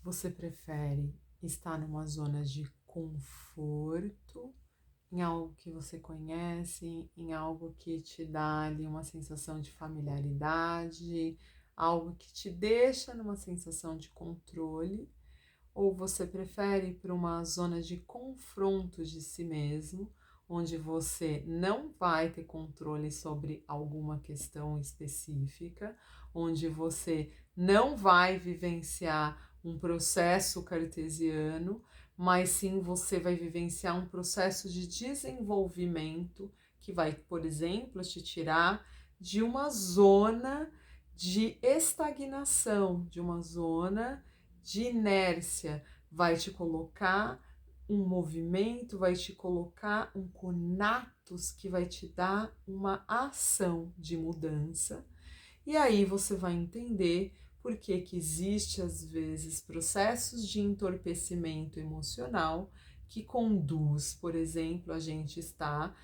Você prefere estar numa zona de conforto, em algo que você conhece, em algo que te dá ali uma sensação de familiaridade, algo que te deixa numa sensação de controle? Ou você prefere ir para uma zona de confronto de si mesmo, onde você não vai ter controle sobre alguma questão específica, onde você não vai vivenciar um processo cartesiano, mas sim você vai vivenciar um processo de desenvolvimento que vai, por exemplo, te tirar de uma zona de estagnação, de uma zona de inércia, vai te colocar um movimento, vai te colocar um conatus que vai te dar uma ação de mudança. E aí você vai entender por que que existe às vezes processos de entorpecimento emocional que conduz, por exemplo, a gente está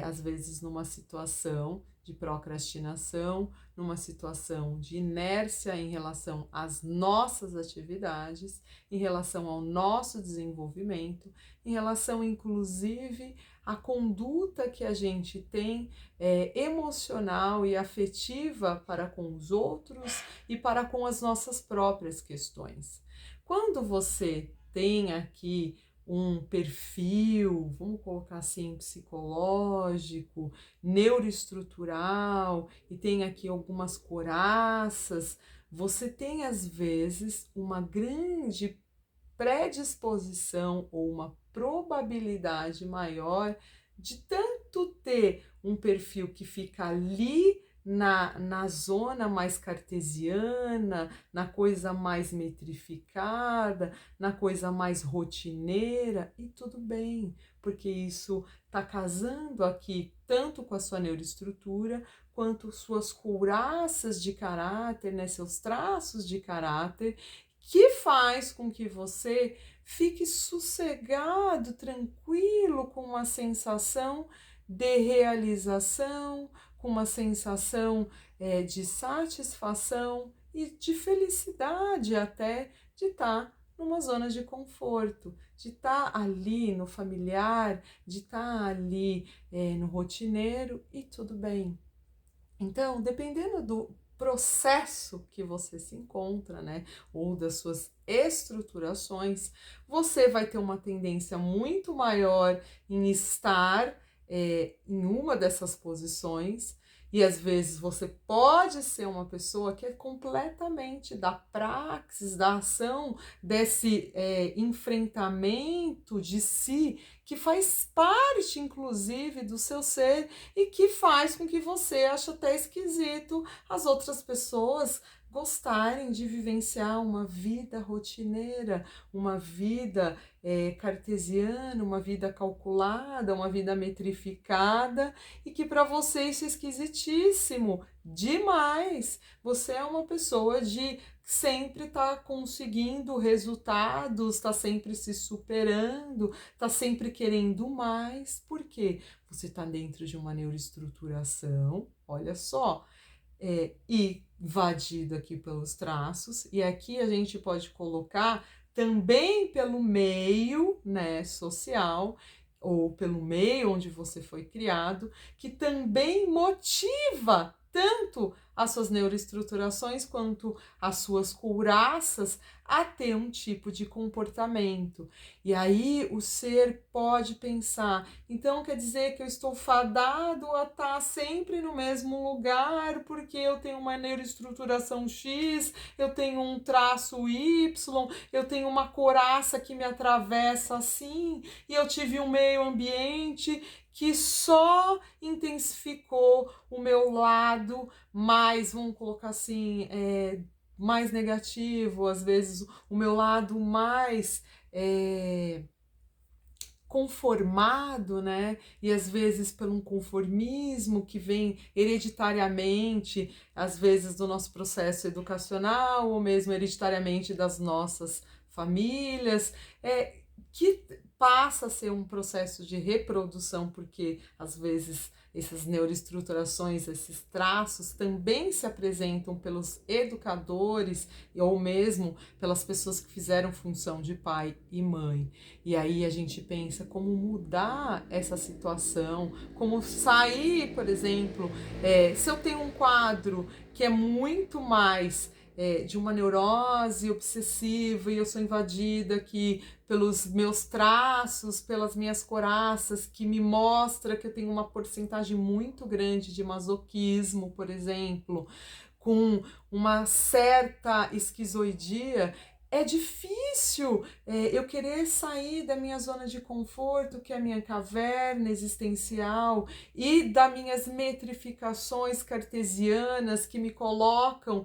às vezes numa situação de procrastinação, numa situação de inércia em relação às nossas atividades, em relação ao nosso desenvolvimento, em relação inclusive à conduta que a gente tem emocional e afetiva para com os outros e para com as nossas próprias questões. Quando você tem aqui um perfil, vamos colocar assim, psicológico, neuroestrutural, e tem aqui algumas coraças, você tem às vezes uma grande predisposição ou uma probabilidade maior de tanto ter um perfil que fica ali na zona mais cartesiana, na coisa mais metrificada, na coisa mais rotineira, e tudo bem, porque isso está casando aqui tanto com a sua neuroestrutura, quanto suas couraças de caráter, né, seus traços de caráter, que faz com que você fique sossegado, tranquilo, com uma sensação de realização, com uma sensação de satisfação e de felicidade até de estar numa zona de conforto, de estar ali no familiar, de estar ali no rotineiro e tudo bem. Então, dependendo do processo que você se encontra, né, ou das suas estruturações, você vai ter uma tendência muito maior em estar em uma dessas posições, e às vezes você pode ser uma pessoa que é completamente da praxis, da ação, desse enfrentamento de si, que faz parte, inclusive, do seu ser e que faz com que você ache até esquisito as outras pessoas gostarem de vivenciar uma vida rotineira, uma vida cartesiana, uma vida calculada, uma vida metrificada, e que para você isso é esquisitíssimo demais. Você é uma pessoa de sempre estar conseguindo resultados, está sempre se superando, está sempre querendo mais. Por quê? Você está dentro de uma neuroestruturação, olha só, invadido aqui pelos traços, e aqui a gente pode colocar também pelo meio, né, social, ou pelo meio onde você foi criado, que também motiva tanto as suas neuroestruturações quanto as suas couraças a ter um tipo de comportamento. E aí o ser pode pensar, então quer dizer que eu estou fadado a estar sempre no mesmo lugar porque eu tenho uma neuroestruturação X, eu tenho um traço Y, eu tenho uma couraça que me atravessa assim, e eu tive um meio ambiente que só intensificou o meu lado mais, vamos colocar assim, mais negativo, às vezes o meu lado mais conformado, né? E às vezes por um conformismo que vem hereditariamente, às vezes do nosso processo educacional, ou mesmo hereditariamente das nossas famílias, que passa a ser um processo de reprodução, porque às vezes essas neuroestruturações, esses traços também se apresentam pelos educadores ou mesmo pelas pessoas que fizeram função de pai e mãe. E aí a gente pensa como mudar essa situação, como sair, por exemplo, se eu tenho um quadro que é muito mais de uma neurose obsessiva e eu sou invadida aqui pelos meus traços, pelas minhas coraças, que me mostra que eu tenho uma porcentagem muito grande de masoquismo, por exemplo, com uma certa esquizoidia, é difícil eu querer sair da minha zona de conforto, que é a minha caverna existencial, e das minhas metrificações cartesianas que me colocam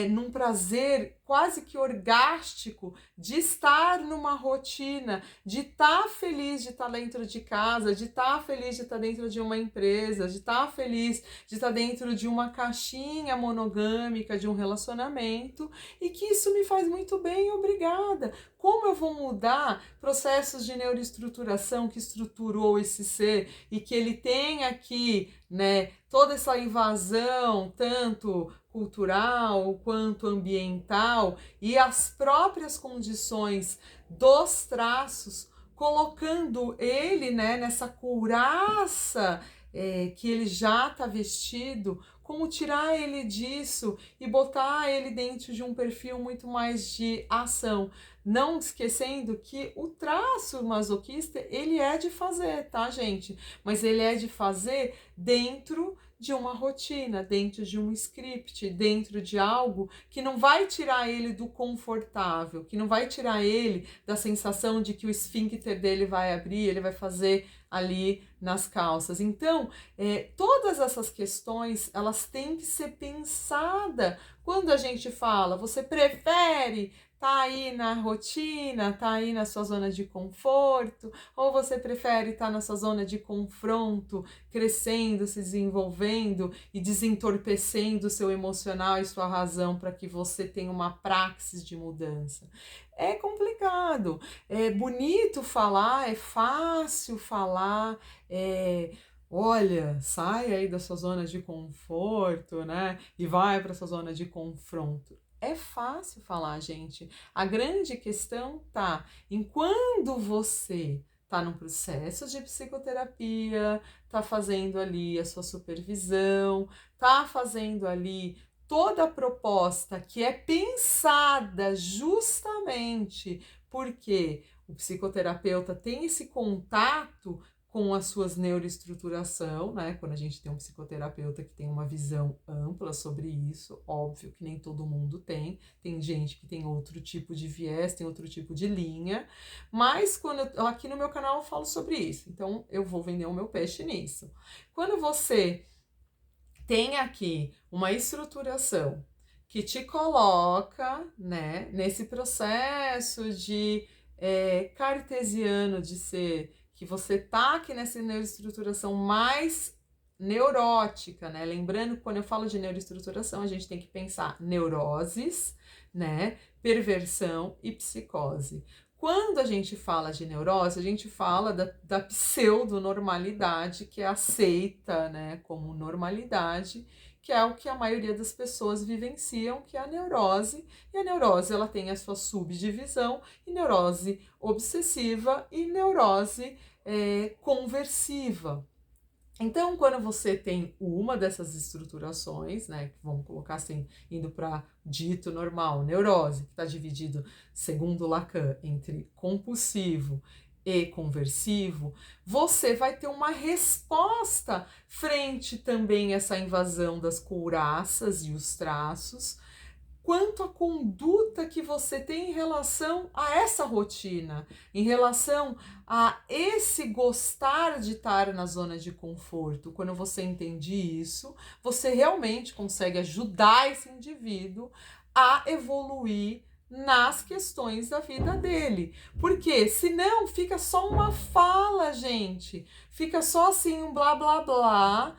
num prazer quase que orgástico de estar numa rotina, de estar feliz de estar dentro de casa, de estar feliz de estar dentro de uma empresa, de estar feliz de estar dentro de uma caixinha monogâmica, de um relacionamento, e que isso me faz muito bem, obrigada. Como eu vou mudar processos de neuroestruturação que estruturou esse ser e que ele tem aqui, né, toda essa invasão, tanto cultural quanto ambiental, e as próprias condições dos traços, colocando ele, né, nessa couraça que ele já está vestido, como tirar ele disso e botar ele dentro de um perfil muito mais de ação. Não esquecendo que o traço masoquista, ele é de fazer, tá, gente? Mas ele é de fazer dentro de uma rotina, dentro de um script, dentro de algo que não vai tirar ele do confortável, que não vai tirar ele da sensação de que o esfíncter dele vai abrir, ele vai fazer ali nas calças. Então, todas essas questões, elas têm que ser pensadas quando a gente fala, você prefere tá aí na rotina, tá aí na sua zona de conforto, ou você prefere estar na sua zona de confronto, crescendo, se desenvolvendo e desentorpecendo o seu emocional e sua razão para que você tenha uma praxis de mudança? É complicado, é bonito falar, é fácil falar, olha, sai aí da sua zona de conforto, né? E vai para sua zona de confronto. É fácil falar, gente. A grande questão tá em quando você tá num processo de psicoterapia, tá fazendo ali a sua supervisão, tá fazendo ali toda a proposta que é pensada justamente porque o psicoterapeuta tem esse contato com as suas neuroestruturação, né? Quando a gente tem um psicoterapeuta que tem uma visão ampla sobre isso, óbvio que nem todo mundo tem gente que tem outro tipo de viés, tem outro tipo de linha, mas aqui no meu canal eu falo sobre isso, então eu vou vender o meu peixe nisso. Quando você tem aqui uma estruturação que te coloca, né, nesse processo de cartesiano de ser, que você tá aqui nessa neuroestruturação mais neurótica, né? Lembrando que quando eu falo de neuroestruturação, a gente tem que pensar neuroses, né, perversão e psicose. Quando a gente fala de neurose, a gente fala da pseudonormalidade, que é aceita, né, como normalidade, que é o que a maioria das pessoas vivenciam, que é a neurose. E a neurose, ela tem a sua subdivisão em neurose obsessiva e neurose conversiva. Então, quando você tem uma dessas estruturações, né, vamos colocar assim, indo para dito normal, neurose, que está dividido, segundo Lacan, entre compulsivo e conversivo, você vai ter uma resposta frente também a essa invasão das couraças e os traços, quanto à conduta que você tem em relação a essa rotina, em relação a esse gostar de estar na zona de conforto. Quando você entende isso, você realmente consegue ajudar esse indivíduo a evoluir nas questões da vida dele. Porque senão fica só uma fala, gente. Fica só assim um blá blá blá.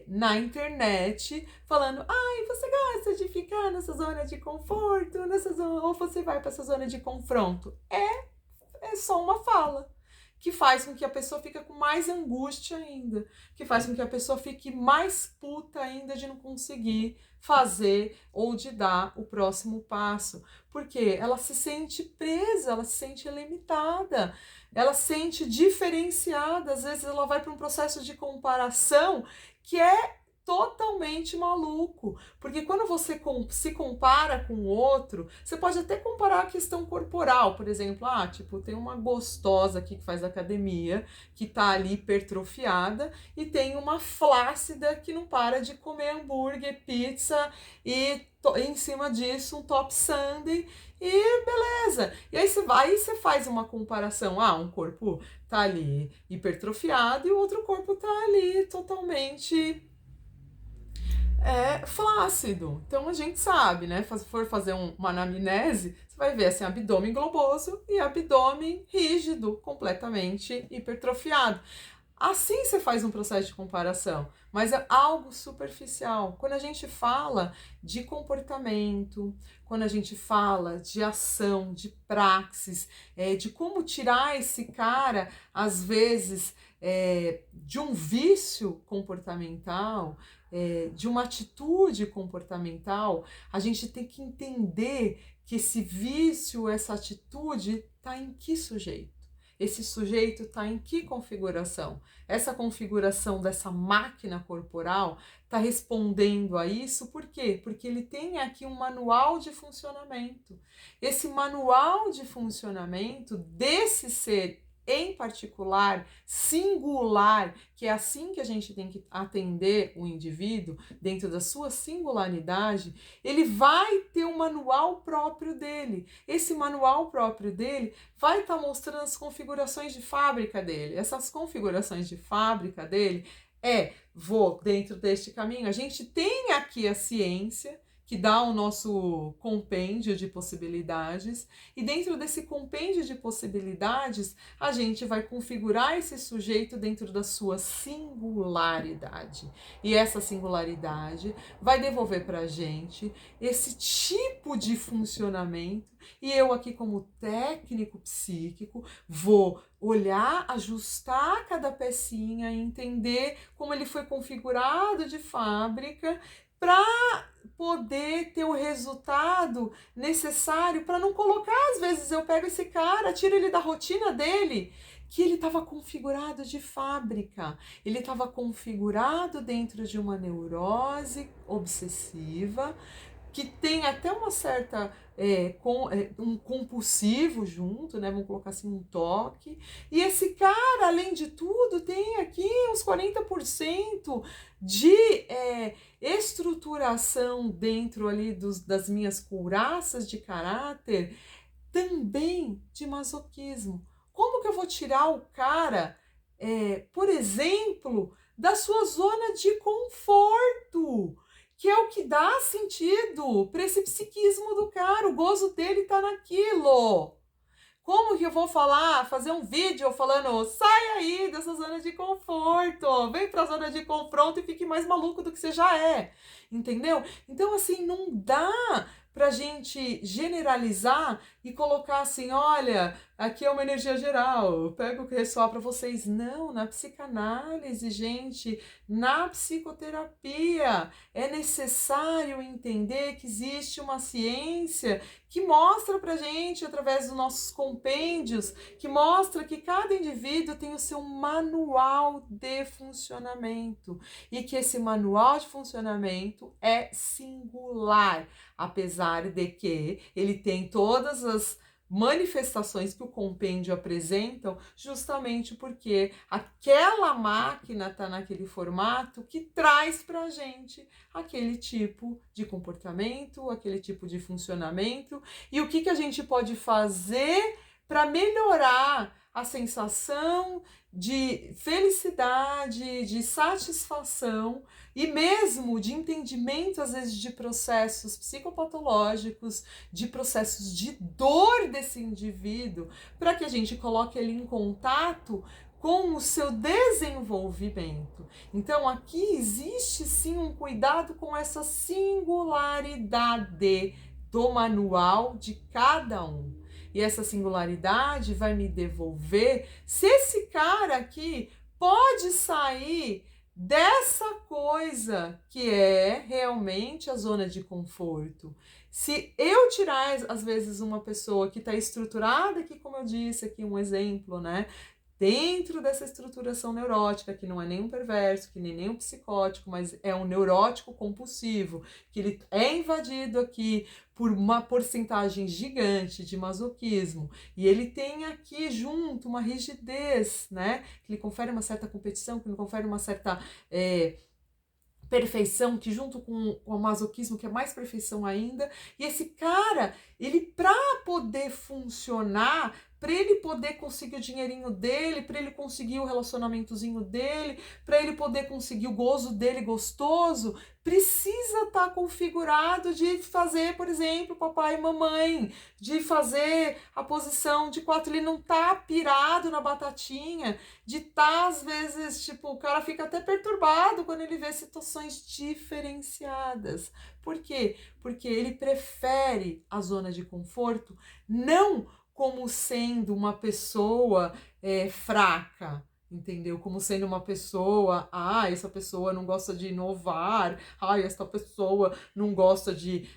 Na internet, falando, ai, você gosta de ficar nessa zona de conforto, nessa zona, ou você vai para essa zona de confronto. É só uma fala. que faz com que a pessoa fique com mais angústia ainda, que faz com que a pessoa fique mais puta ainda de não conseguir fazer ou de dar o próximo passo, porque ela se sente presa, ela se sente limitada, ela se sente diferenciada, às vezes ela vai para um processo de comparação que é totalmente maluco, porque quando você se compara com o outro, você pode até comparar a questão corporal, por exemplo, tipo, tem uma gostosa aqui que faz academia, que tá ali hipertrofiada, e tem uma flácida que não para de comer hambúrguer, pizza e em cima disso um top sundae e beleza. E aí você vai e você faz uma comparação, um corpo tá ali hipertrofiado e o outro corpo tá ali totalmente flácido. Então a gente sabe, né? Se for fazer uma anamnese, você vai ver assim, abdômen globoso e abdômen rígido, completamente hipertrofiado. Assim você faz um processo de comparação, mas é algo superficial. Quando a gente fala de comportamento, quando a gente fala de ação, de praxis, de como tirar esse cara, às vezes, de um vício comportamental, de uma atitude comportamental, a gente tem que entender que esse vício, essa atitude, está em que sujeito? Esse sujeito está em que configuração? Essa configuração dessa máquina corporal está respondendo a isso por quê? Porque ele tem aqui um manual de funcionamento. Esse manual de funcionamento desse ser em particular, singular, que é assim que a gente tem que atender o indivíduo, dentro da sua singularidade, ele vai ter um manual próprio dele. Esse manual próprio dele vai estar mostrando as configurações de fábrica dele. Essas configurações de fábrica dele vou dentro deste caminho. A gente tem aqui a ciência, que dá o nosso compêndio de possibilidades, e dentro desse compêndio de possibilidades, a gente vai configurar esse sujeito dentro da sua singularidade. E essa singularidade vai devolver para a gente esse tipo de funcionamento, e eu aqui como técnico psíquico vou olhar, ajustar cada pecinha, entender como ele foi configurado de fábrica, para poder ter o resultado necessário, para não colocar, às vezes eu pego esse cara, tiro ele da rotina dele, que ele estava configurado de fábrica, ele estava configurado dentro de uma neurose obsessiva, que tem até uma certa, um compulsivo junto, né? Vamos colocar assim, um toque. E esse cara, além de tudo, tem aqui uns 40% de estruturação dentro ali das minhas couraças de caráter, também de masoquismo. Como que eu vou tirar o cara, por exemplo, da sua zona de conforto? Que é o que dá sentido para esse psiquismo do cara, o gozo dele tá naquilo. Como que eu vou fazer um vídeo falando, sai aí dessa zona de conforto, vem pra zona de confronto e fique mais maluco do que você já é, entendeu? Então, assim, não dá pra gente generalizar e colocar assim, olha, aqui é uma energia geral, pega o que ressoar para vocês. Não, na psicanálise, gente, na psicoterapia, é necessário entender que existe uma ciência que mostra pra gente, através dos nossos compêndios, que mostra que cada indivíduo tem o seu manual de funcionamento e que esse manual de funcionamento é singular, apesar de que ele tem todas as manifestações que o compêndio apresentam, justamente porque aquela máquina está naquele formato que traz para a gente aquele tipo de comportamento, aquele tipo de funcionamento, e o que a gente pode fazer para melhorar a sensação de felicidade, de satisfação e mesmo de entendimento, às vezes, de processos psicopatológicos, de processos de dor desse indivíduo, para que a gente coloque ele em contato com o seu desenvolvimento. Então, aqui existe sim um cuidado com essa singularidade do manual de cada um. e essa singularidade vai me devolver se esse cara aqui pode sair dessa coisa que é realmente a zona de conforto. Se eu tirar, às vezes, uma pessoa que está estruturada, aqui, como eu disse, aqui um exemplo, né? Dentro dessa estruturação neurótica, que não é nem um perverso, que nem um psicótico, mas é um neurótico compulsivo, que ele é invadido aqui por uma porcentagem gigante de masoquismo, e ele tem aqui junto uma rigidez, né? Que lhe confere uma certa competição, que lhe confere uma certa perfeição, que junto com o masoquismo, que é mais perfeição ainda, e esse cara, ele para poder funcionar, para ele poder conseguir o dinheirinho dele, para ele conseguir o relacionamentozinho dele, para ele poder conseguir o gozo dele gostoso, precisa estar configurado de fazer, por exemplo, papai e mamãe, de fazer a posição de 4, ele não tá pirado na batatinha, de estar, às vezes, tipo, o cara fica até perturbado quando ele vê situações diferenciadas. Por quê? Porque ele prefere a zona de conforto, não como sendo uma pessoa fraca, entendeu? Como sendo uma pessoa, essa pessoa não gosta de inovar, essa pessoa não gosta de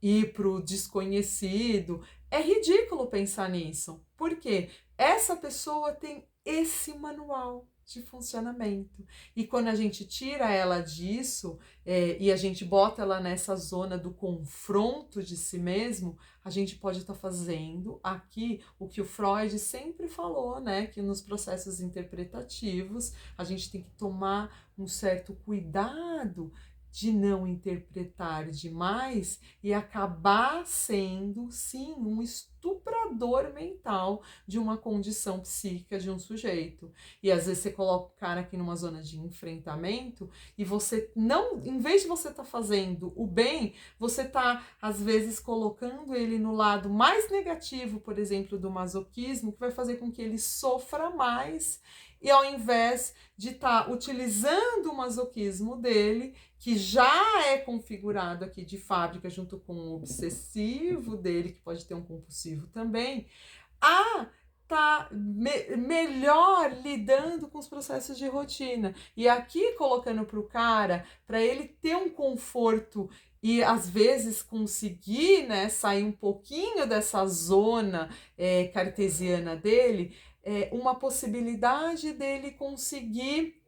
ir pro desconhecido. É ridículo pensar nisso. Por quê? Essa pessoa tem esse manual de funcionamento. E quando a gente tira ela disso e a gente bota ela nessa zona do confronto de si mesmo, a gente pode estar fazendo aqui o que o Freud sempre falou, né? Que nos processos interpretativos a gente tem que tomar um certo cuidado de não interpretar demais e acabar sendo, sim, um estuprador mental de uma condição psíquica de um sujeito. E às vezes você coloca o cara aqui numa zona de enfrentamento e você não, em vez de você estar fazendo o bem, você está às vezes colocando ele no lado mais negativo, por exemplo, do masoquismo, que vai fazer com que ele sofra mais. E ao invés de estar utilizando o masoquismo dele, que já é configurado aqui de fábrica junto com o obsessivo dele, que pode ter um compulsivo também, tá melhor lidando com os processos de rotina. E aqui colocando para o cara, para ele ter um conforto e às vezes conseguir, né, sair um pouquinho dessa zona cartesiana dele, uma possibilidade dele conseguir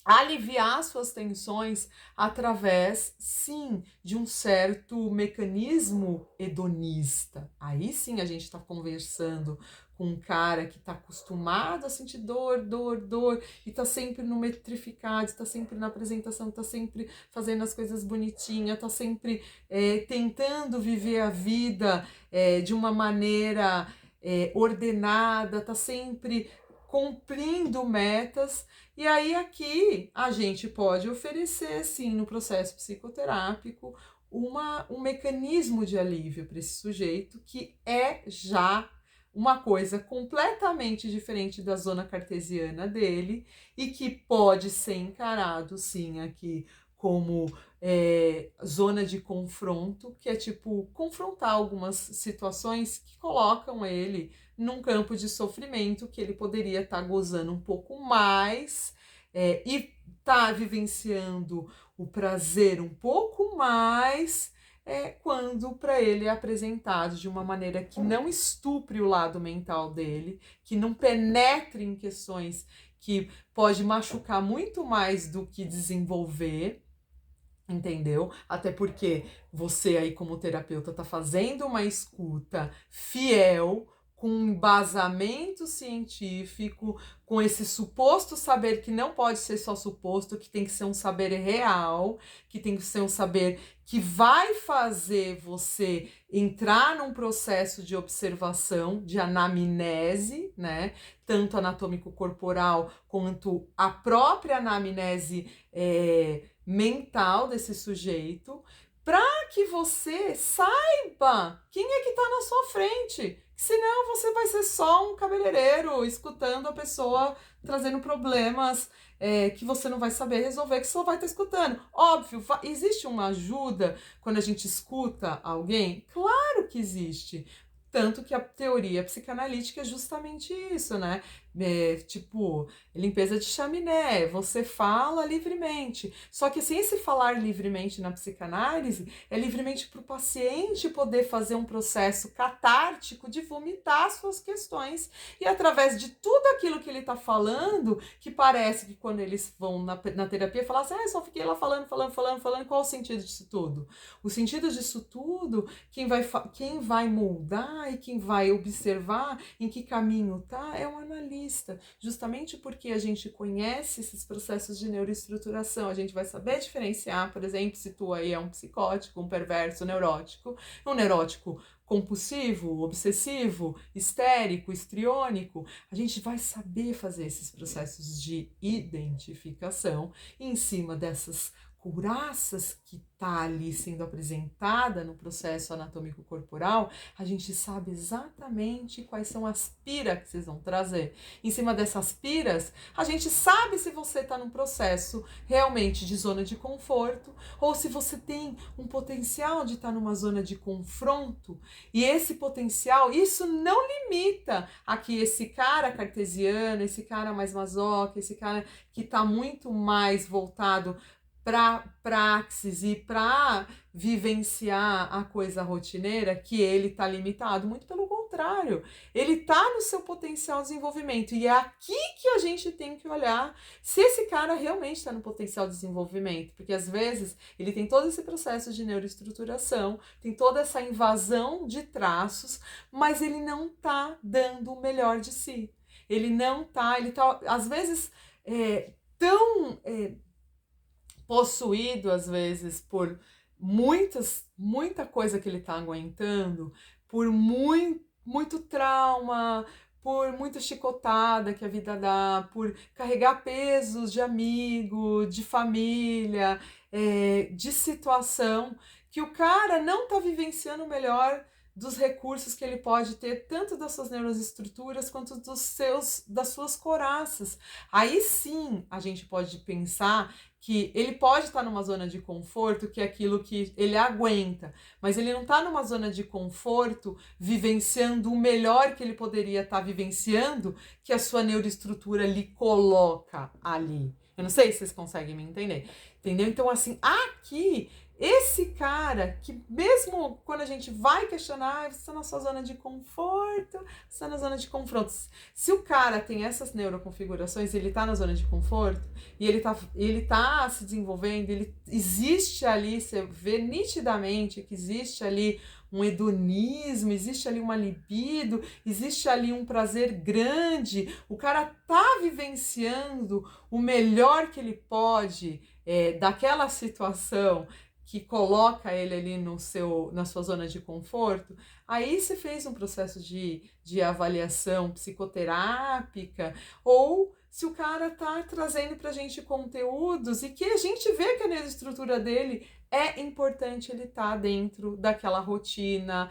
aliviar suas tensões através, sim, de um certo mecanismo hedonista. Aí sim a gente está conversando com um cara que está acostumado a sentir dor, e está sempre no metrificado, está sempre na apresentação, está sempre fazendo as coisas bonitinhas, está sempre tentando viver a vida de uma maneira ordenada, está sempre cumprindo metas. E aí aqui a gente pode oferecer, sim, no processo psicoterápico, um mecanismo de alívio para esse sujeito que é já uma coisa completamente diferente da zona cartesiana dele e que pode ser encarado, sim, aqui como zona de confronto, que é tipo confrontar algumas situações que colocam ele num campo de sofrimento que ele poderia estar gozando um pouco mais e tá vivenciando o prazer um pouco mais quando para ele é apresentado de uma maneira que não estupre o lado mental dele, que não penetre em questões que pode machucar muito mais do que desenvolver. Entendeu? Até porque você aí como terapeuta tá fazendo uma escuta fiel, com um embasamento científico, com esse suposto saber que não pode ser só suposto, que tem que ser um saber real, que tem que ser um saber que vai fazer você entrar num processo de observação, de anamnese, né? Tanto anatômico-corporal quanto a própria anamnese mental desse sujeito, para que você saiba quem é que está na sua frente. Senão você vai ser só um cabeleireiro escutando a pessoa trazendo problemas que você não vai saber resolver, que você só vai estar escutando. Óbvio, existe uma ajuda quando a gente escuta alguém? Claro que existe. Tanto que a teoria psicanalítica é justamente isso, né? Tipo, limpeza de chaminé, você fala livremente. Só que sem esse falar livremente na psicanálise, é livremente para o paciente poder fazer um processo catártico de vomitar suas questões. E através de tudo aquilo que ele está falando, que parece que quando eles vão na terapia, falar assim, só fiquei lá falando, qual o sentido disso tudo? O sentido disso tudo, quem vai moldar e quem vai observar em que caminho tá, é o analista. Justamente porque a gente conhece esses processos de neuroestruturação, a gente vai saber diferenciar, por exemplo, se tu aí é um psicótico, um perverso, um neurótico compulsivo, obsessivo, histérico, histriônico, a gente vai saber fazer esses processos de identificação e em cima dessas couraças que está ali sendo apresentada no processo anatômico corporal, a gente sabe exatamente quais são as piras que vocês vão trazer. Em cima dessas piras, a gente sabe se você está num processo realmente de zona de conforto ou se você tem um potencial de estar numa zona de confronto. E esse potencial, isso não limita a que esse cara cartesiano, esse cara mais masoca, esse cara que está muito mais voltado para praxis e para vivenciar a coisa rotineira, que ele está limitado. Muito pelo contrário, ele está no seu potencial de desenvolvimento. E é aqui que a gente tem que olhar se esse cara realmente está no potencial de desenvolvimento. Porque às vezes ele tem todo esse processo de neuroestruturação, tem toda essa invasão de traços, mas ele não está dando o melhor de si. Ele está, às vezes, tão possuído às vezes por muita coisa que ele está aguentando, por muito trauma, por muita chicotada que a vida dá, por carregar pesos de amigo, de família, de situação, que o cara não está vivenciando o melhor dos recursos que ele pode ter, tanto das suas neuroestruturas quanto das suas coraças. Aí sim a gente pode pensar que ele pode estar numa zona de conforto, que é aquilo que ele aguenta, mas ele não está numa zona de conforto vivenciando o melhor que ele poderia estar vivenciando, que a sua neuroestrutura lhe coloca ali. Eu não sei se vocês conseguem me entender. Entendeu? Então, assim, aqui, esse cara que mesmo quando a gente vai questionar, você está na sua zona de conforto, você está na zona de confronto. Se o cara tem essas neuroconfigurações, ele está na zona de conforto e ele tá se desenvolvendo, existe ali, você vê nitidamente que existe ali um hedonismo, existe ali uma libido, existe ali um prazer grande, o cara tá vivenciando o melhor que ele pode daquela situação que coloca ele ali na sua zona de conforto. Aí você fez um processo de avaliação psicoterápica, ou se o cara tá trazendo pra gente conteúdos e que a gente vê que a neuroestrutura dele é importante ele estar dentro daquela rotina,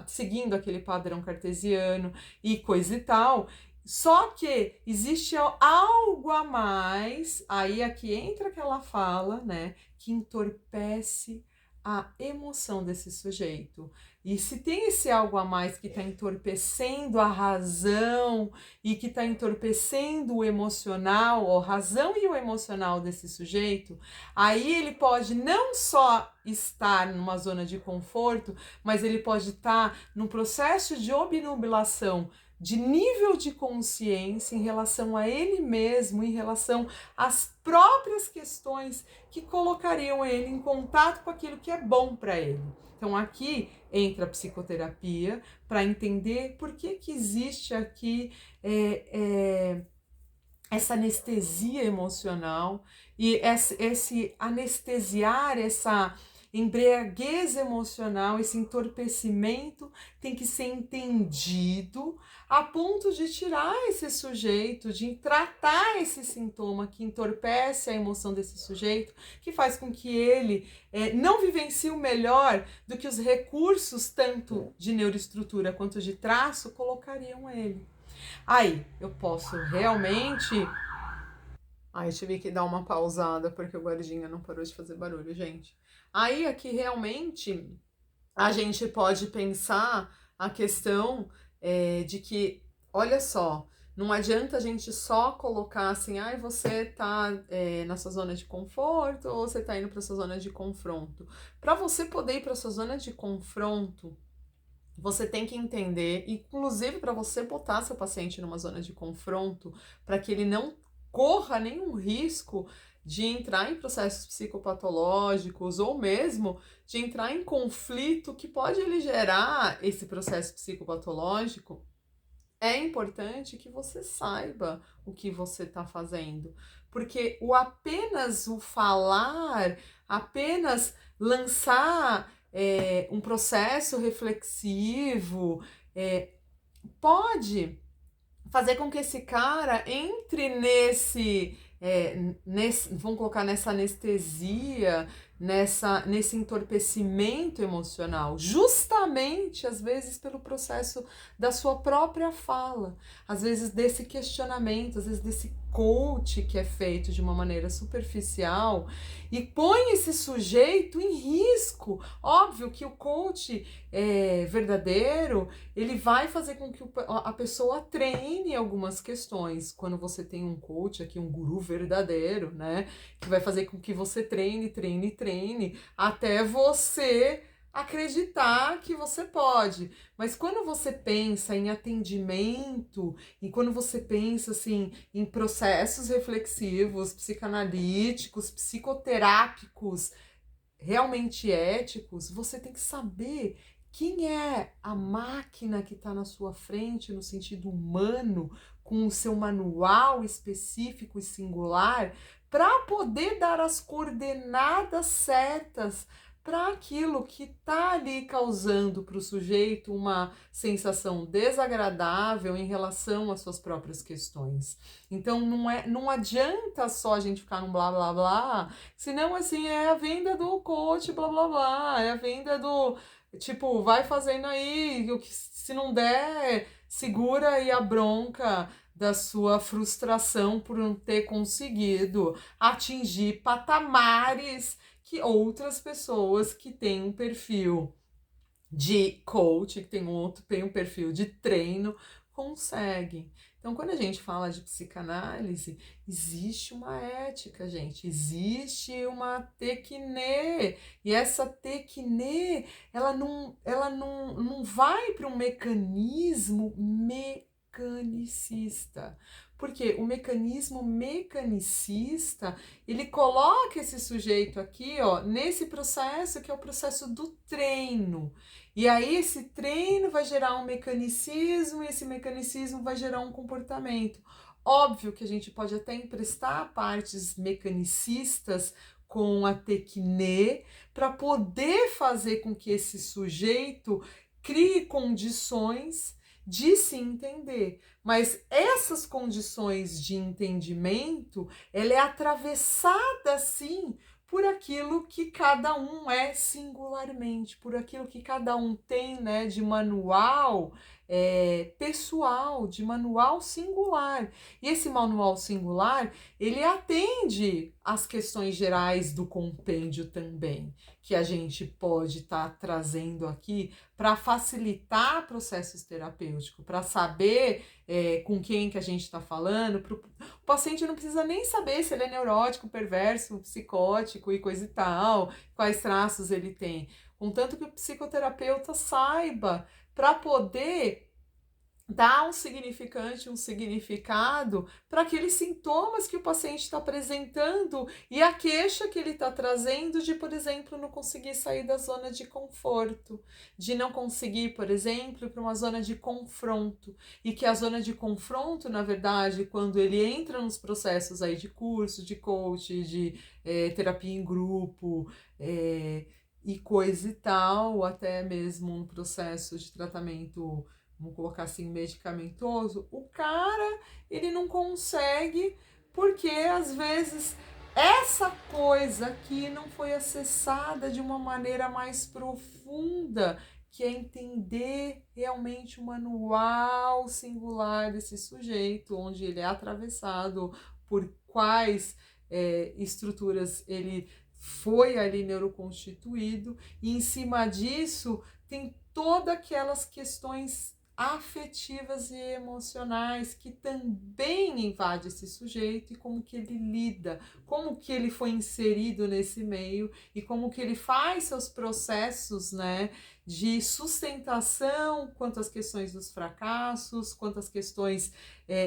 seguindo aquele padrão cartesiano e coisa e tal. Só que existe algo a mais, aí aqui entra aquela fala, né, que entorpece a emoção desse sujeito. E se tem esse algo a mais que está entorpecendo a razão e que está entorpecendo o emocional, a razão e o emocional desse sujeito, aí ele pode não só estar numa zona de conforto, mas ele pode estar num processo de obnubilação de nível de consciência em relação a ele mesmo, em relação às próprias questões que colocariam ele em contato com aquilo que é bom para ele. Então aqui entra a psicoterapia para entender por que existe aqui essa anestesia emocional e esse anestesiar, essa embriaguez emocional, esse entorpecimento tem que ser entendido a ponto de tirar esse sujeito, de tratar esse sintoma que entorpece a emoção desse sujeito, que faz com que ele não vivencie o melhor do que os recursos, tanto de neuroestrutura quanto de traço, colocariam ele. Aí, eu posso realmente... Aí tive que dar uma pausada porque o guardinha não parou de fazer barulho, gente. Aí aqui realmente a gente pode pensar a questão de que, olha só, não adianta a gente só colocar assim, ai, você tá na sua zona de conforto ou você tá indo para sua zona de confronto. Para você poder ir para sua zona de confronto, você tem que entender, inclusive para você botar seu paciente numa zona de confronto, para que ele não corra nenhum risco de entrar em processos psicopatológicos ou mesmo de entrar em conflito que pode ele gerar esse processo psicopatológico. É importante que você saiba o que você está fazendo, porque apenas o falar, apenas lançar um processo reflexivo pode fazer com que esse cara entre vamos colocar nessa anestesia, nesse entorpecimento emocional, justamente às vezes pelo processo da sua própria fala, às vezes desse questionamento, às vezes desse coach que é feito de uma maneira superficial e põe esse sujeito em risco. Óbvio que o coach verdadeiro, ele vai fazer com que a pessoa treine algumas questões. Quando você tem um coach aqui, um guru verdadeiro, né, que vai fazer com que você treine, até você acreditar que você pode. Mas quando você pensa em atendimento e quando você pensa assim em processos reflexivos, psicanalíticos, psicoterápicos, realmente éticos, você tem que saber quem é a máquina que está na sua frente no sentido humano, com o seu manual específico e singular, para poder dar as coordenadas certas para aquilo que está ali causando para o sujeito uma sensação desagradável em relação às suas próprias questões. Então não adianta só a gente ficar num blá blá blá, senão assim é a venda do coach blá blá blá, é a venda do tipo, vai fazendo aí, o que se não der, segura aí a bronca da sua frustração por não ter conseguido atingir patamares que outras pessoas que têm um perfil de coach, que tem um perfil de treino, conseguem. Então, quando a gente fala de psicanálise, existe uma ética, gente, existe uma tecne, e essa tecne, ela não vai para um mecanismo mecanicista, porque o mecanismo mecanicista, ele coloca esse sujeito aqui, ó, nesse processo que é o processo do treino. E aí esse treino vai gerar um mecanicismo e esse mecanicismo vai gerar um comportamento. Óbvio que a gente pode até emprestar partes mecanicistas com a tecne para poder fazer com que esse sujeito crie condições de se entender. Mas essas condições de entendimento, ela é atravessada sim por aquilo que cada um é singularmente, por aquilo que cada um tem, né, de manual pessoal, de manual singular. E esse manual singular, ele atende às questões gerais do compêndio também, que a gente pode estar trazendo aqui para facilitar processos terapêuticos, para saber com quem que a gente está falando. O paciente não precisa nem saber se ele é neurótico, perverso, psicótico e coisa e tal, quais traços ele tem. Contanto que o psicoterapeuta saiba para poder dar um significante, um significado para aqueles sintomas que o paciente está apresentando e a queixa que ele está trazendo de, por exemplo, não conseguir sair da zona de conforto, de não conseguir, por exemplo, ir para uma zona de confronto. E que a zona de confronto, na verdade, quando ele entra nos processos aí de curso, de coach, de terapia em grupo, e coisa e tal, até mesmo um processo de tratamento, vamos colocar assim, medicamentoso, o cara, ele não consegue, porque às vezes essa coisa aqui não foi acessada de uma maneira mais profunda, que é entender realmente o manual singular desse sujeito, onde ele é atravessado por quais estruturas ele foi ali neuroconstituído, e em cima disso tem todas aquelas questões afetivas e emocionais que também invade esse sujeito e como que ele lida, como que ele foi inserido nesse meio e como que ele faz seus processos, né, de sustentação quanto às questões dos fracassos, quanto às questões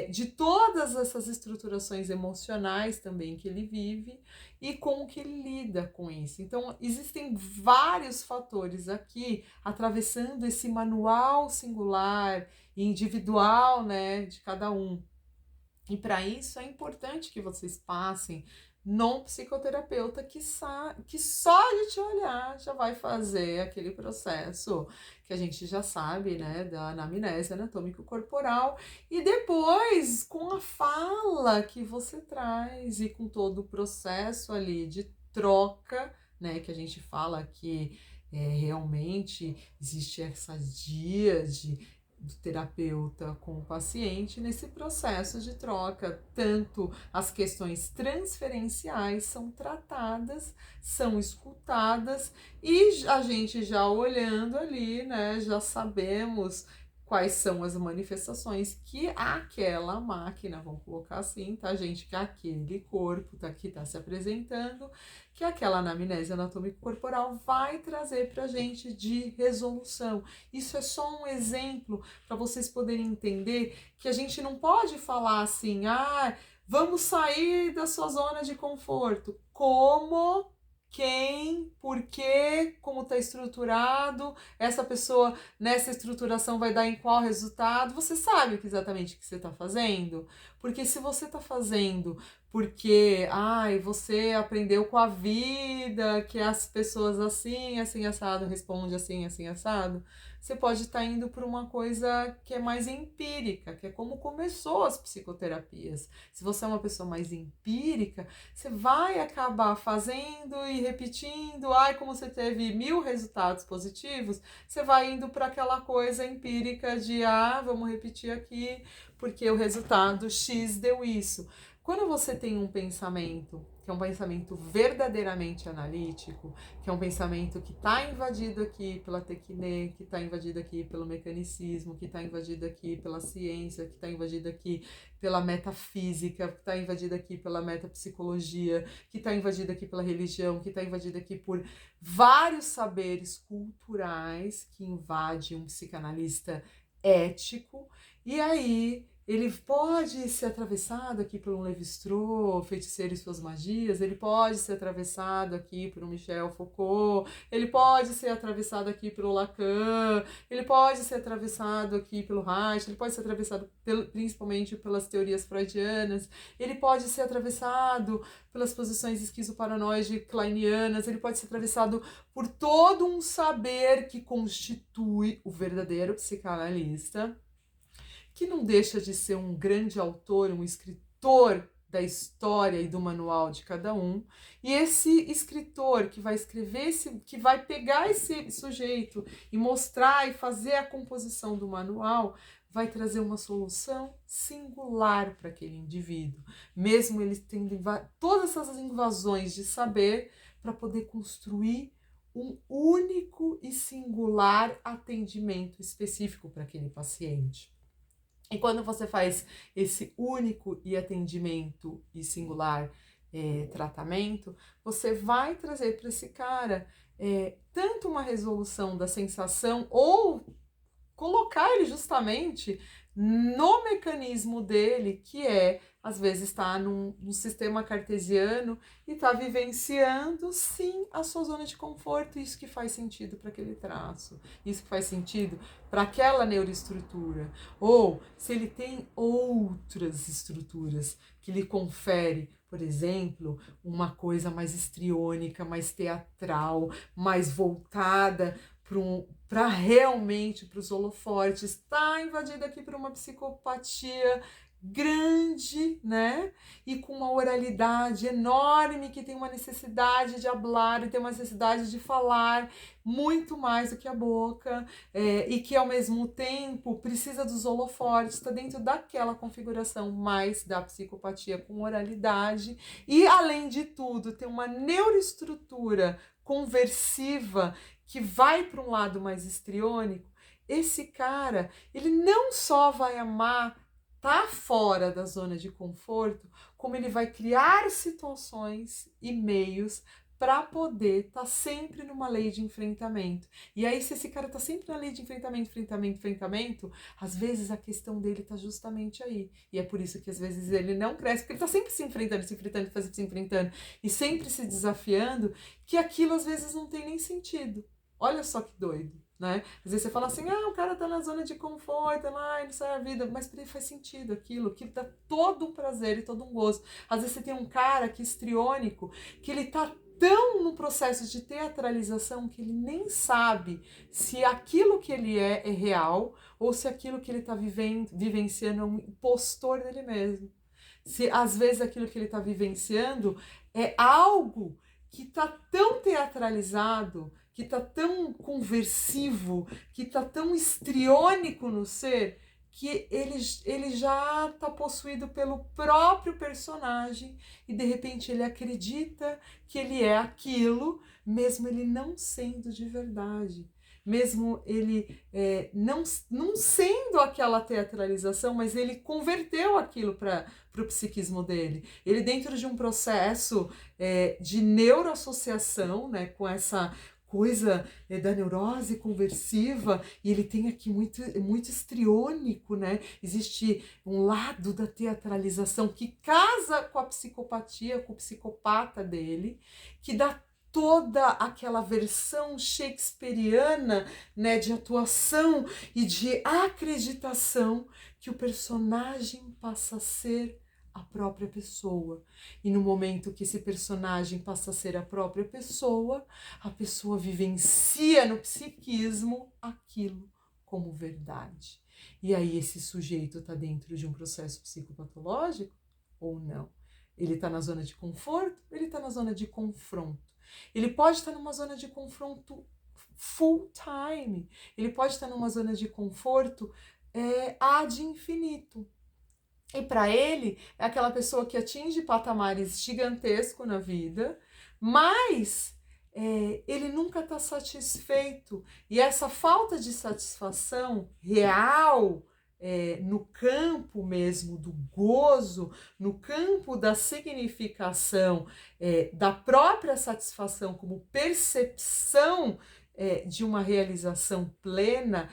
de todas essas estruturações emocionais também que ele vive e como que ele lida com isso. Então, existem vários fatores aqui atravessando esse manual singular e individual, né, de cada um. E para isso é importante que vocês passem num psicoterapeuta que só de te olhar já vai fazer aquele processo que a gente já sabe, né, da anamnese anatômico-corporal, e depois com a fala que você traz e com todo o processo ali de troca, né, que a gente fala que realmente existe essas dias do terapeuta com o paciente nesse processo de troca. Tanto as questões transferenciais são tratadas, são escutadas e a gente já olhando ali, né, já sabemos quais são as manifestações que aquela máquina, vamos colocar assim, tá, gente, que aquele corpo tá, que está se apresentando, que aquela anamnese anatômico-corporal vai trazer para a gente de resolução. Isso é só um exemplo para vocês poderem entender que a gente não pode falar assim, vamos sair da sua zona de conforto. Como, quem, por quê, como está estruturado, essa pessoa nessa estruturação vai dar em qual resultado. Você sabe exatamente o que você está fazendo? Porque se você está fazendo porque você aprendeu com a vida que as pessoas assim, assim, assado, respondem assim, assim, assado, você pode estar indo para uma coisa que é mais empírica, que é como começou as psicoterapias. Se você é uma pessoa mais empírica, você vai acabar fazendo e repetindo, como você teve 1000 resultados positivos, você vai indo para aquela coisa empírica de, vamos repetir aqui, porque o resultado X deu isso. Quando você tem um pensamento, que é um pensamento verdadeiramente analítico, que é um pensamento que está invadido aqui pela tecne, que está invadido aqui pelo mecanicismo, que está invadido aqui pela ciência, que está invadido aqui pela metafísica, que está invadido aqui pela metapsicologia, que está invadido aqui pela religião, que está invadido aqui por vários saberes culturais que invadem um psicanalista ético, e aí ele pode ser atravessado aqui por um Lévi-Strauss, Feiticeiro e Suas Magias, ele pode ser atravessado aqui por um Michel Foucault, ele pode ser atravessado aqui pelo Lacan, ele pode ser atravessado aqui pelo Reich, ele pode ser atravessado principalmente pelas teorias freudianas, ele pode ser atravessado pelas posições esquizoparanoide-kleinianas, ele pode ser atravessado por todo um saber que constitui o verdadeiro psicanalista, que não deixa de ser um grande autor, um escritor da história e do manual de cada um, e esse escritor que vai escrever, que vai pegar esse sujeito e mostrar e fazer a composição do manual, vai trazer uma solução singular para aquele indivíduo, mesmo ele tendo todas essas invasões de saber para poder construir um único e singular atendimento específico para aquele paciente. E quando você faz esse único e atendimento e singular tratamento, você vai trazer para esse cara tanto uma resolução da sensação ou colocar ele justamente no mecanismo dele, que às vezes está num sistema cartesiano e está vivenciando, sim, a sua zona de conforto, isso que faz sentido para aquele traço, isso que faz sentido para aquela neuroestrutura. Ou se ele tem outras estruturas que lhe confere, por exemplo, uma coisa mais histriônica, mais teatral, mais voltada para realmente para os holofortes, está invadida aqui por uma psicopatia grande, né? E com uma oralidade enorme, que tem uma necessidade de hablar, e tem uma necessidade de falar muito mais do que a boca, e que ao mesmo tempo precisa dos holofortes, está dentro daquela configuração mais da psicopatia com oralidade, e além de tudo tem uma neuroestrutura conversiva que vai para um lado mais histriônico, esse cara, ele não só vai amar tá fora da zona de conforto, como ele vai criar situações e meios para poder estar sempre numa lei de enfrentamento. E aí, se esse cara tá sempre na lei de enfrentamento, às vezes a questão dele tá justamente aí. E é por isso que às vezes ele não cresce, porque ele tá sempre se enfrentando, e sempre se desafiando, que aquilo às vezes não tem nem sentido. Olha só que doido. Né? Às vezes você fala assim, o cara tá na zona de conforto, ele sai a vida, mas para ele faz sentido aquilo dá todo um prazer e todo um gozo. Às vezes você tem um cara que é histriônico, que ele tá tão no processo de teatralização que ele nem sabe se aquilo que ele é real ou se aquilo que ele tá vivenciando é um impostor dele mesmo. Se às vezes aquilo que ele tá vivenciando é algo que tá tão teatralizado, que tá tão conversivo, que tá tão histriônico no ser, que ele já tá possuído pelo próprio personagem e de repente ele acredita que ele é aquilo, mesmo ele não sendo de verdade. Mesmo ele não sendo aquela teatralização, mas ele converteu aquilo para o psiquismo dele. Ele, dentro de um processo de neuroassociação, né, com essa coisa da neurose conversiva, e ele tem aqui muito histriônico, né? Existe um lado da teatralização que casa com a psicopatia, com o psicopata dele, que dá toda aquela versão shakespeariana, né, de atuação e de acreditação que o personagem passa a ser a própria pessoa. E no momento que esse personagem passa a ser a própria pessoa, a pessoa vivencia no psiquismo aquilo como verdade. E aí esse sujeito está dentro de um processo psicopatológico ou não? Ele está na zona de conforto, ele está na zona de confronto. Ele pode estar numa zona de confronto full time, ele pode estar numa zona de conforto ad infinito. E para ele, é aquela pessoa que atinge patamares gigantescos na vida, mas ele nunca está satisfeito. E essa falta de satisfação real, no campo mesmo do gozo, no campo da significação, da própria satisfação como percepção de uma realização plena,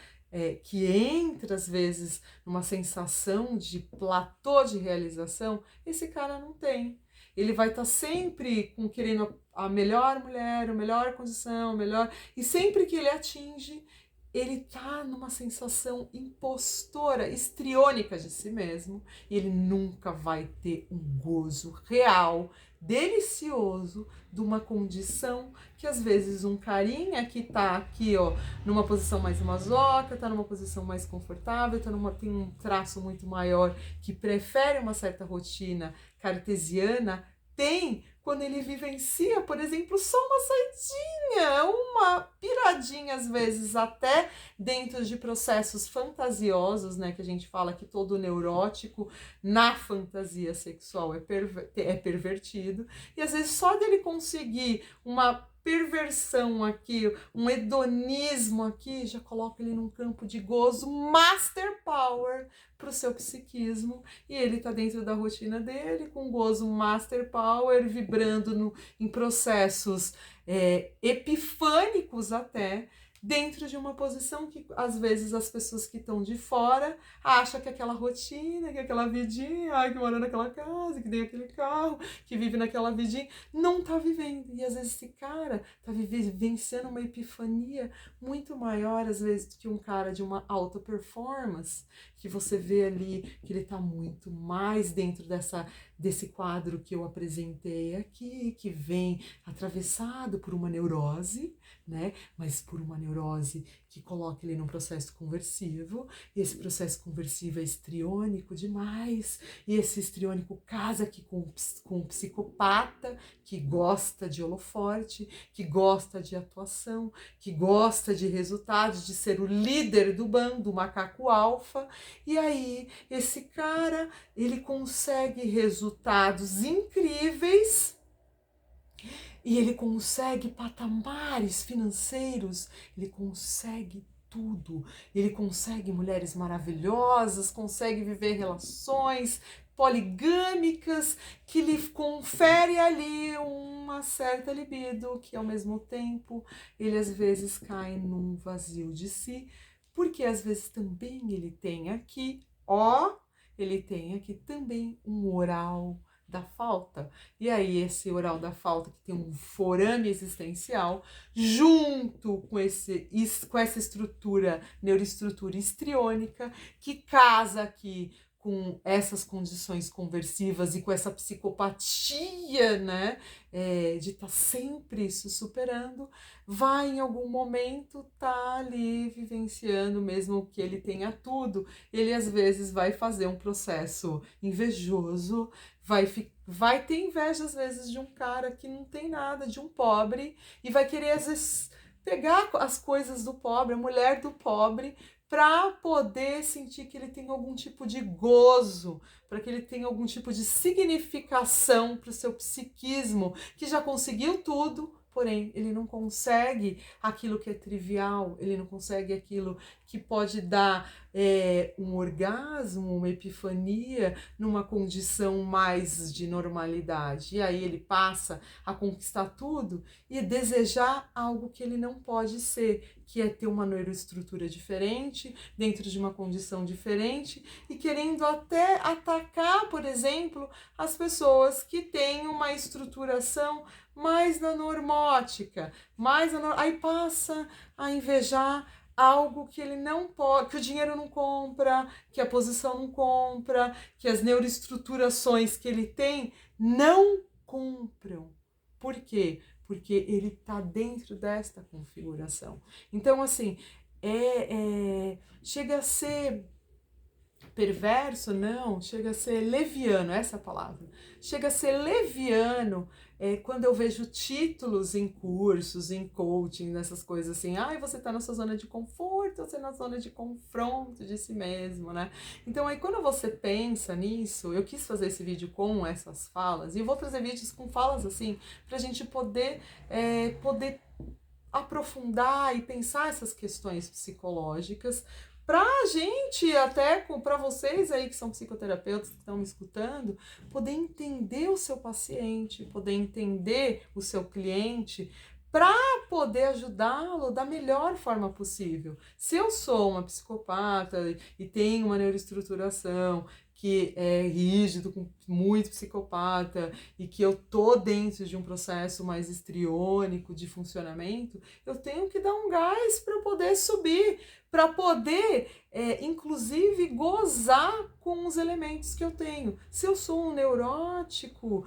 que entra às vezes numa sensação de platô de realização, esse cara não tem. Ele vai estar sempre querendo a melhor mulher, a melhor condição, e sempre que ele atinge, ele tá numa sensação impostora, histriônica de si mesmo, e ele nunca vai ter um gozo real, delicioso, de uma condição que às vezes um carinha que tá aqui, numa posição mais masoca, tá numa posição mais confortável, tem um traço muito maior, que prefere uma certa rotina cartesiana, tem quando ele vivencia, por exemplo, só uma saidinha, uma piradinha às vezes, até dentro de processos fantasiosos, né, que a gente fala que todo neurótico na fantasia sexual é pervertido, e às vezes só dele conseguir uma perversão aqui, um hedonismo aqui, já coloca ele num campo de gozo master power para o seu psiquismo, e ele tá dentro da rotina dele, com gozo master power, vibrando em processos epifânicos até, dentro de uma posição que às vezes as pessoas que estão de fora acham que aquela rotina, que aquela vidinha, que mora naquela casa, que tem aquele carro, que vive naquela vidinha, não tá vivendo. E às vezes esse cara tá vivenciando uma epifania muito maior, às vezes, do que um cara de uma alta performance, que você vê ali que ele tá muito mais dentro desse quadro que eu apresentei aqui, que vem atravessado por uma neurose, né? Mas por uma neurose que coloca ele num processo conversivo, e esse processo conversivo é histriônico demais, e esse histriônico casa aqui com um psicopata que gosta de holoforte, que gosta de atuação, que gosta de resultados, de ser o líder do bando, o macaco alfa, e aí esse cara, ele consegue resultados incríveis e ele consegue patamares financeiros, ele consegue tudo. Ele consegue mulheres maravilhosas, consegue viver relações poligâmicas que lhe confere ali uma certa libido, que ao mesmo tempo ele às vezes cai num vazio de si, porque às vezes também ele tem aqui, ele tem aqui também um oral da falta. E aí esse oral da falta, que tem um forame existencial, junto com essa estrutura, neuroestrutura histriônica, que casa aqui com essas condições conversivas e com essa psicopatia, né, de estar sempre isso superando, vai em algum momento tá ali vivenciando, mesmo que ele tenha tudo, ele às vezes vai fazer um processo invejoso, vai ter inveja às vezes de um cara que não tem nada, de um pobre, e vai querer às vezes pegar as coisas do pobre, a mulher do pobre, para poder sentir que ele tem algum tipo de gozo, para que ele tenha algum tipo de significação para o seu psiquismo, que já conseguiu tudo, porém ele não consegue aquilo que é trivial, ele não consegue aquilo que pode dar um orgasmo, uma epifania numa condição mais de normalidade. E aí ele passa a conquistar tudo e desejar algo que ele não pode ser, que é ter uma neuroestrutura diferente, dentro de uma condição diferente, e querendo até atacar, por exemplo, as pessoas que têm uma estruturação mais na normótica, aí passa a invejar algo que ele não pode, que o dinheiro não compra, que a posição não compra, que as neuroestruturações que ele tem não compram. Por quê? Porque ele está dentro desta configuração. Então, assim, chega a ser perverso, não, chega a ser leviano, essa é a palavra. Chega a ser leviano quando eu vejo títulos em cursos, em coaching, nessas coisas assim, você tá na sua zona de conforto, você na zona de confronto de si mesmo, né? Então aí quando você pensa nisso, eu quis fazer esse vídeo com essas falas, e eu vou trazer vídeos com falas assim, pra gente poder aprofundar e pensar essas questões psicológicas, para a gente, até para vocês aí que são psicoterapeutas que estão me escutando, poder entender o seu paciente, poder entender o seu cliente, para poder ajudá-lo da melhor forma possível. Se eu sou uma psicopata e tenho uma neuroestruturação que é rígido, muito psicopata, e que eu tô dentro de um processo mais histriônico de funcionamento, eu tenho que dar um gás para poder subir, para poder, inclusive, gozar com os elementos que eu tenho. Se eu sou um neurótico,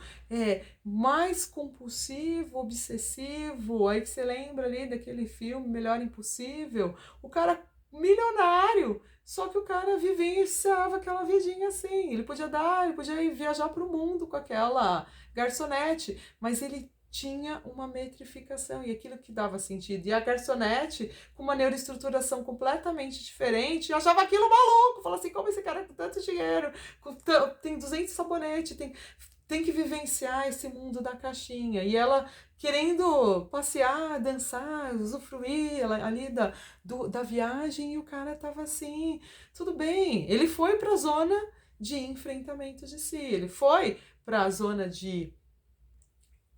mais compulsivo, obsessivo, aí que você lembra ali daquele filme Melhor Impossível, o cara milionário, só que o cara vivenciava aquela vidinha assim, ele podia ir viajar para o mundo com aquela garçonete, mas ele tinha uma metrificação, e aquilo que dava sentido. E a garçonete, com uma neuroestruturação completamente diferente, achava aquilo maluco, falava assim, como esse cara com tanto dinheiro, tem 200 sabonetes, tem que vivenciar esse mundo da caixinha. E ela querendo passear, dançar, usufruir ali da viagem, e o cara tava assim, tudo bem. Ele foi para a zona de enfrentamento de si, ele foi para a zona de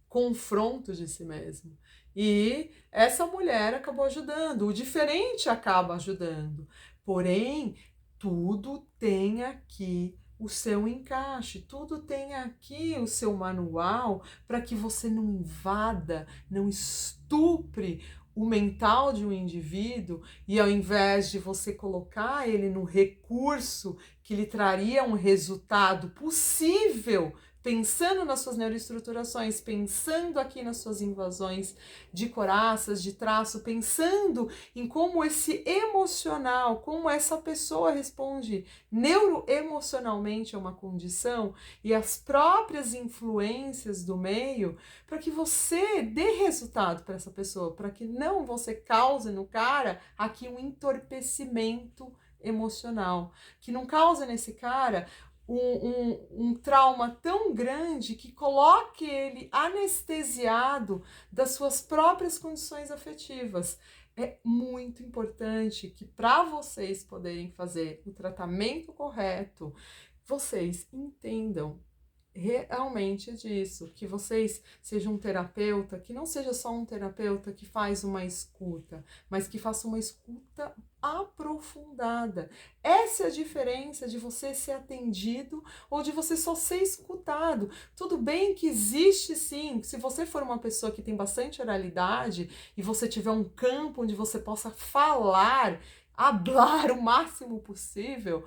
confronto de si mesmo. E essa mulher acabou ajudando, o diferente acaba ajudando. Porém, tudo tem aqui o seu encaixe, tudo tem aqui o seu manual para que você não invada, não estupre o mental de um indivíduo, e ao invés de você colocar ele no recurso que lhe traria um resultado possível, pensando nas suas neuroestruturações, pensando aqui nas suas invasões de coraças, de traço, pensando em como esse emocional, como essa pessoa responde neuroemocionalmente a uma condição, e as próprias influências do meio, para que você dê resultado para essa pessoa, para que não você cause no cara aqui um entorpecimento emocional, que não cause nesse cara um trauma tão grande que coloque ele anestesiado das suas próprias condições afetivas. É muito importante que, para vocês poderem fazer o tratamento correto, vocês entendam realmente disso, que vocês sejam um terapeuta, que não seja só um terapeuta que faz uma escuta, mas que faça uma escuta aprofundada. Essa é a diferença de você ser atendido ou de você só ser escutado. Tudo bem que existe sim, se você for uma pessoa que tem bastante oralidade e você tiver um campo onde você possa falar, hablar o máximo possível,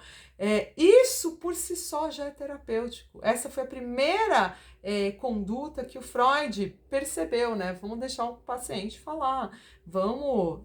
isso por si só já é terapêutico. Essa foi a primeira conduta que o Freud percebeu, né? Vamos deixar o paciente falar,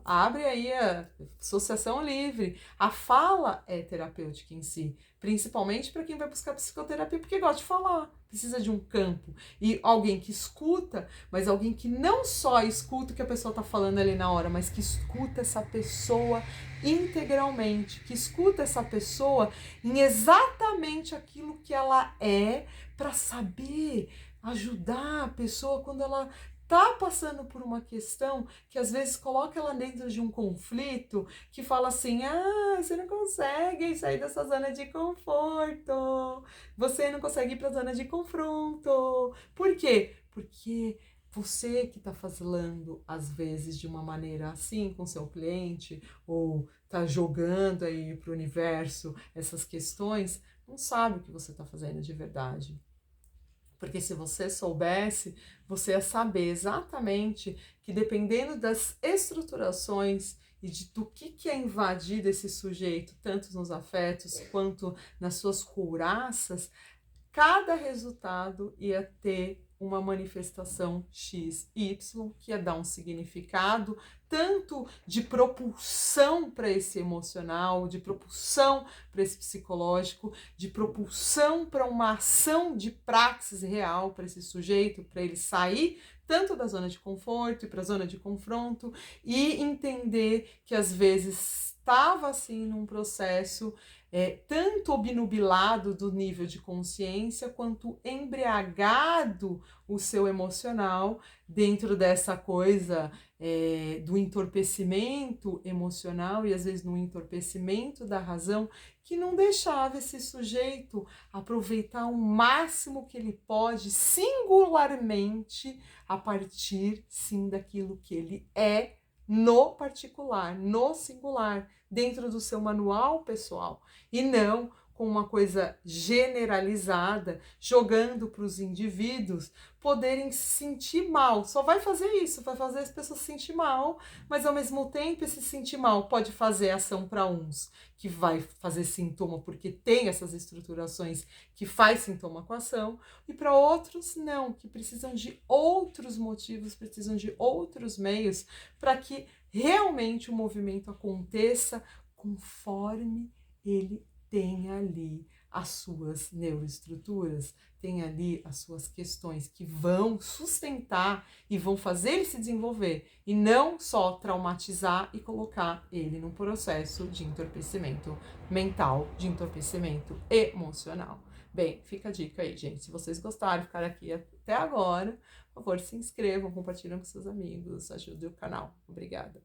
abre aí a associação livre. A fala é terapêutica em si, principalmente para quem vai buscar psicoterapia, porque gosta de falar, precisa de um campo. E alguém que escuta, mas alguém que não só escuta o que a pessoa está falando ali na hora, mas que escuta essa pessoa integralmente, que escuta essa pessoa em exatamente aquilo que ela é, para saber ajudar a pessoa quando ela tá passando por uma questão que às vezes coloca ela dentro de um conflito, que fala assim: você não consegue sair dessa zona de conforto, você não consegue ir para a zona de confronto. Por quê? Porque você que está falando, às vezes, de uma maneira assim com seu cliente, ou tá jogando aí para o universo essas questões, não sabe o que você está fazendo de verdade. Porque se você soubesse, você ia saber exatamente que, dependendo das estruturações e do que é invadido esse sujeito, tanto nos afetos quanto nas suas couraças, cada resultado ia ter uma manifestação X, Y, que ia dar um significado tanto de propulsão para esse emocional, de propulsão para esse psicológico, de propulsão para uma ação de praxis real para esse sujeito, para ele sair tanto da zona de conforto e para a zona de confronto, e entender que às vezes estava assim num processo tanto obnubilado do nível de consciência, quanto embriagado o seu emocional dentro dessa coisa do entorpecimento emocional e às vezes no entorpecimento da razão, que não deixava esse sujeito aproveitar o máximo que ele pode, singularmente, a partir, sim, daquilo que ele é, no particular, no singular, dentro do seu manual pessoal, e não com uma coisa generalizada, jogando para os indivíduos poderem se sentir mal. Só vai fazer isso, vai fazer as pessoas se sentir mal, mas ao mesmo tempo esse sentir mal pode fazer ação para uns, que vai fazer sintoma porque tem essas estruturações que faz sintoma com ação, e para outros não, que precisam de outros motivos, precisam de outros meios para que realmente o movimento aconteça conforme ele tem ali as suas neuroestruturas, tem ali as suas questões que vão sustentar e vão fazer ele se desenvolver, e não só traumatizar e colocar ele num processo de entorpecimento mental, de entorpecimento emocional. Bem, fica a dica aí, gente. Se vocês gostaram, ficaram aqui até agora, por favor, se inscrevam, compartilhem com seus amigos, ajudem o canal. Obrigada.